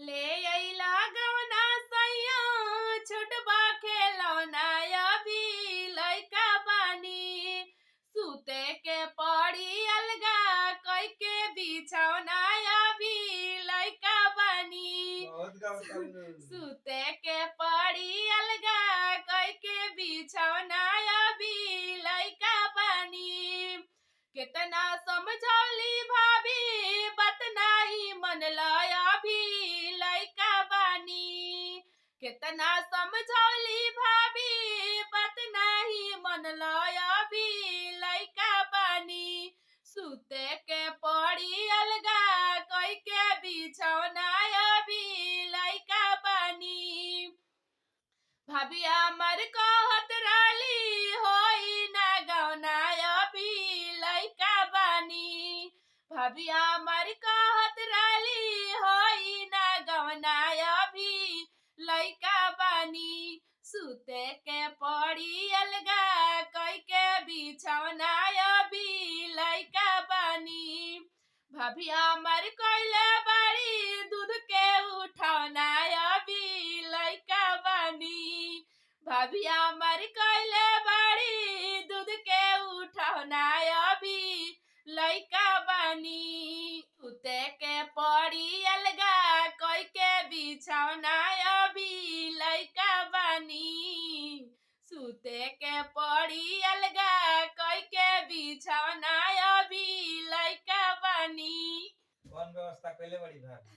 ले अइला गवना सैया छुटबा खेलौना अभी लइका बानी सुते के पड़ी अलगा कई के बिछौना अभी लइका बानी सुते के पड़ी अलगा कई के बिछौना अभी लइका बानी कितना समझौली भाभी बात नाही मनला अभी लइका बानी कितना समझौली भाभी बात नाही मनला अभी लइका बानी सुते के पड़ी अलगा कई के बिछौना अभी लइका बानी भाभी हमर कहत राली होई ना गौना अभी लइका बानी भाभी हमर कहत राली होई ना गौना अभी लइका बानी सुते के पड़ी अलगा कई के बिछौना अभी लइका बानी भाभी हमर कइले बाड़ी दूध के उठौना अभी लइका बानी भाभी हमर कइले बाड़ी दूध के उठौना अभी लइका बानी उते के पड़ी अलगा कई के बिछौना अभी लइका बानी सुते के पड़ी अलगा कई के बिछौना अभी लइका बानी कौन व्यवस्था कैले बड़ी भाभी?